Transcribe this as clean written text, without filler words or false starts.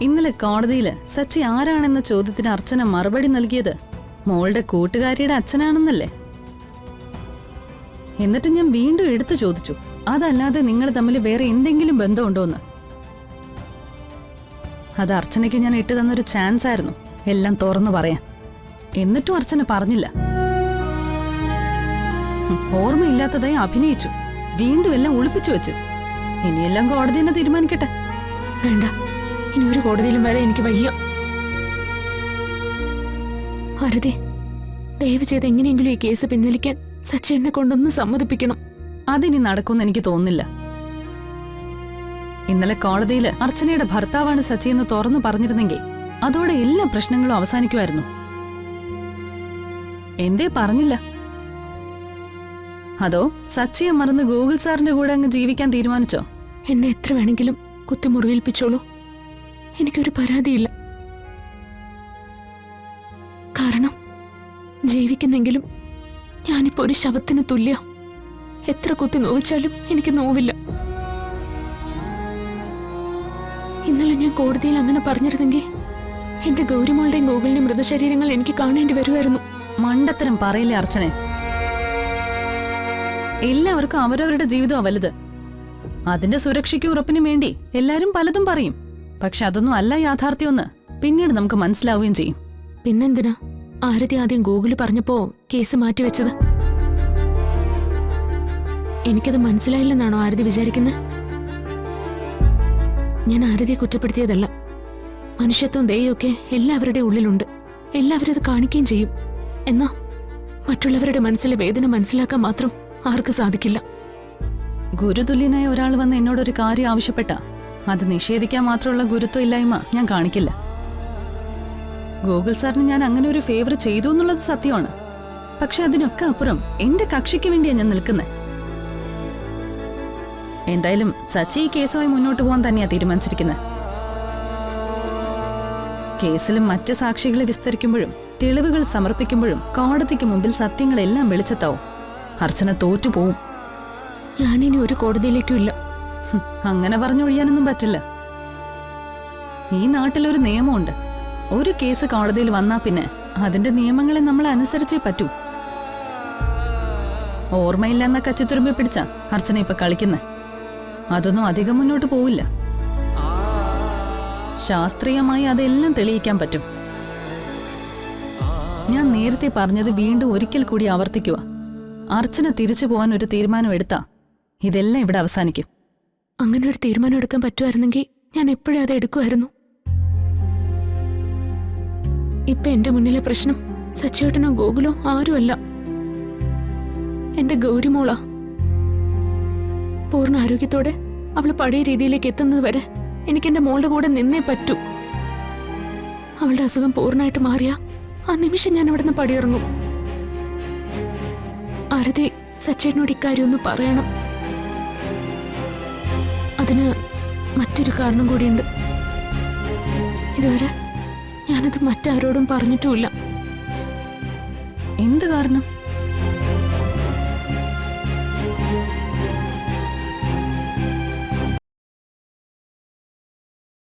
ഇന്നലെ കോടതിയില് സച്ചി ആരാണെന്ന ചോദ്യത്തിന് അർച്ചന മറുപടി നൽകിയത് മോളുടെ കൂട്ടുകാരിയുടെ അച്ഛനാണെന്നല്ലേ? എന്നിട്ട് ഞാൻ വീണ്ടും എടുത്തു ചോദിച്ചു, അതല്ലാതെ നിങ്ങൾ തമ്മിൽ വേറെ എന്തെങ്കിലും ബന്ധമുണ്ടോന്ന്. അത് അർച്ചനയ്ക്ക് ഞാൻ ഇട്ടു തന്നൊരു ചാൻസ് ആയിരുന്നു എല്ലാം തുറന്നു പറയാൻ. എന്നിട്ടും അർച്ചന പറഞ്ഞില്ല. ഓർമ്മയില്ലാത്തതായി അഭിനയിച്ചു, വീണ്ടും എല്ലാം ഒളിപ്പിച്ചു വെച്ചു. ഇനിയെല്ലാം കോടതി തന്നെ തീരുമാനിക്കട്ടെ. വേണ്ട, ഇനി ഒരു കോടതിയിലും വരെ എനിക്ക് വയ്യ. ആരതി, ദയവ് ചെയ്ത് എങ്ങനെയെങ്കിലും ഈ കേസ് പിൻവലിക്കാൻ സച്ചേനെ കൊണ്ടൊന്ന് സമ്മതിപ്പിക്കണം. അതിനി നടക്കുമെന്ന് എനിക്ക് തോന്നുന്നില്ല. ഇന്നലെ കോടതിയില് അർച്ചനയുടെ ഭർത്താവാണ് സച്ചി എന്ന് തുറന്നു പറഞ്ഞിരുന്നെങ്കിൽ അതോടെ എല്ലാ പ്രശ്നങ്ങളും അവസാനിക്കുമായിരുന്നു. എന്തേ പറഞ്ഞില്ല? അതോ സച്ചിയെ മറന്ന് ഗൂഗിൾ സാറിന്റെ കൂടെ അങ്ങ് ജീവിക്കാൻ തീരുമാനിച്ചോ? എന്നെ എത്ര വേണമെങ്കിലും കുത്തിമുറിവേൽപ്പിച്ചോളൂ, എനിക്കൊരു പരാതിയില്ല. കാരണം ജീവിക്കുന്നെങ്കിലും ഞാനിപ്പോ ഒരു ശവത്തിന് തുല്യ. എത്ര കുത്തി നോവിച്ചാലും എനിക്ക് നോവില്ല. ഇന്നലെ ഞാൻ കോടതിയിൽ അങ്ങനെ പറഞ്ഞിരുന്നെങ്കിൽ എന്റെ ഗൗരിമോളുടെയും ഗോകുലിന്റെയും മൃതശരീരങ്ങൾ എനിക്ക് കാണേണ്ടി വരുമായിരുന്നു. മണ്ടത്തരം പറയില്ലേ അർച്ചനെ. എല്ലാവർക്കും അവരവരുടെ ജീവിതമാണ് വലുത്. അതിന്റെ സുരക്ഷയ്ക്കും ഉറപ്പിനും വേണ്ടി എല്ലാരും പലതും പറയും. പക്ഷെ അതൊന്നും അല്ല യാഥാർത്ഥ്യമെന്ന് പിന്നീട് നമുക്ക് മനസ്സിലാവുകയും ചെയ്യും. പിന്നെന്തിനാ ആരതി ആദ്യം ഗൂഗിള് പറഞ്ഞപ്പോ കേസ് മാറ്റിവെച്ചത്? എനിക്കത് മനസ്സിലായില്ലെന്നാണോ ആരതി വിചാരിക്കുന്നത്? ഞാൻ ആരതിയെ കുറ്റപ്പെടുത്തിയതല്ല. മനുഷ്യത്വം ദയൊക്കെ എല്ലാവരുടെ ഉള്ളിലുണ്ട്. എല്ലാവരും അത് കാണിക്കുകയും ചെയ്യും. എന്നാ മറ്റുള്ളവരുടെ മനസ്സിലെ വേദന മനസ്സിലാക്കാൻ മാത്രം ആർക്ക് സാധിക്കില്ല. ഗുരുതുല്യനായ ഒരാൾ വന്ന് എന്നോടൊരു കാര്യം ആവശ്യപ്പെട്ട അത് നിഷേധിക്കാൻ മാത്രമുള്ള ഗുരുത്വം ഇല്ലായ്മ ഞാൻ കാണിക്കില്ല. ഗൂഗിൾ സാറിന് ഞാൻ അങ്ങനെ ഒരു ഫേവർ ചെയ്തു എന്നുള്ളത് സത്യമാണ്. പക്ഷെ അതിനൊക്കെ അപ്പുറം എന്റെ കക്ഷിക്ക് വേണ്ടിയാണ് ഞാൻ നിൽക്കുന്നത്. എന്തായാലും സച്ചി ഈ കേസുമായി മുന്നോട്ട് പോകാൻ തന്നെയാ തീരുമാനിച്ചിരിക്കുന്നത്. കേസിലും മറ്റ് സാക്ഷികളെ വിസ്തരിക്കുമ്പോഴും തെളിവുകൾ സമർപ്പിക്കുമ്പോഴും കോടതിക്ക് മുമ്പിൽ സത്യങ്ങളെല്ലാം വെളിച്ചത്താവും. അർച്ചന തോറ്റുപോവും. ഞാനിനി ഒരു കോടതിയിലേക്കും ഇല്ല. അങ്ങനെ പറഞ്ഞൊഴിയാനൊന്നും പറ്റില്ല. ഈ നാട്ടിലൊരു നിയമമുണ്ട്. ഒരു കേസ് കോടതിയിൽ വന്നാ പിന്നെ അതിന്റെ നിയമങ്ങളെ നമ്മൾ അനുസരിച്ചേ പറ്റൂ. ഓർമ്മയില്ലെന്ന കച്ചിത്തുരുമ്പി പിടിച്ച അർച്ചന ഇപ്പൊ കളിക്കുന്നത്. അതൊന്നും അധികം മുന്നോട്ട് പോവില്ല. ശാസ്ത്രീയമായി അതെല്ലാം തെളിയിക്കാൻ പറ്റും. ഞാൻ നേരത്തെ പറഞ്ഞത് വീണ്ടും ഒരിക്കൽ കൂടി ആവർത്തിക്കുക. അർച്ചന തിരിച്ചു പോകാൻ ഒരു തീരുമാനം എടുത്താ ഇതെല്ലാം ഇവിടെ അവസാനിക്കും. അങ്ങനെ ഒരു തീരുമാനം എടുക്കാൻ പറ്റുമായിരുന്നെങ്കിൽ ഞാൻ എപ്പോഴും അത് എടുക്കുമായിരുന്നു. ഇപ്പൊ എന്റെ മുന്നിലെ പ്രശ്നം സച്ചേട്ടനോ ഗോകുലോ ആരുമല്ല, എന്റെ ഗൗരിമോളാ. പൂർണ്ണ ആരോഗ്യത്തോടെ അവള് പഴയ രീതിയിലേക്ക് എത്തുന്നത് വരെ എനിക്ക് എന്റെ മോളുടെ കൂടെ നിന്നേ പറ്റൂ. അവളുടെ അസുഖം പൂർണ്ണമായിട്ട് മാറിയ ആ നിമിഷം ഞാൻ അവിടെ നിന്ന് പടിയിറങ്ങും. ആരതി സച്ചേട്ടനോട് ഇക്കാര്യം ഒന്ന് പറയണം. അതിന് മറ്റൊരു കാരണം കൂടിയുണ്ട്. ഇതുവരെ ഞാനത് മറ്റാരോടും പറഞ്ഞിട്ടുമില്ല. എന്ത് കാരണം?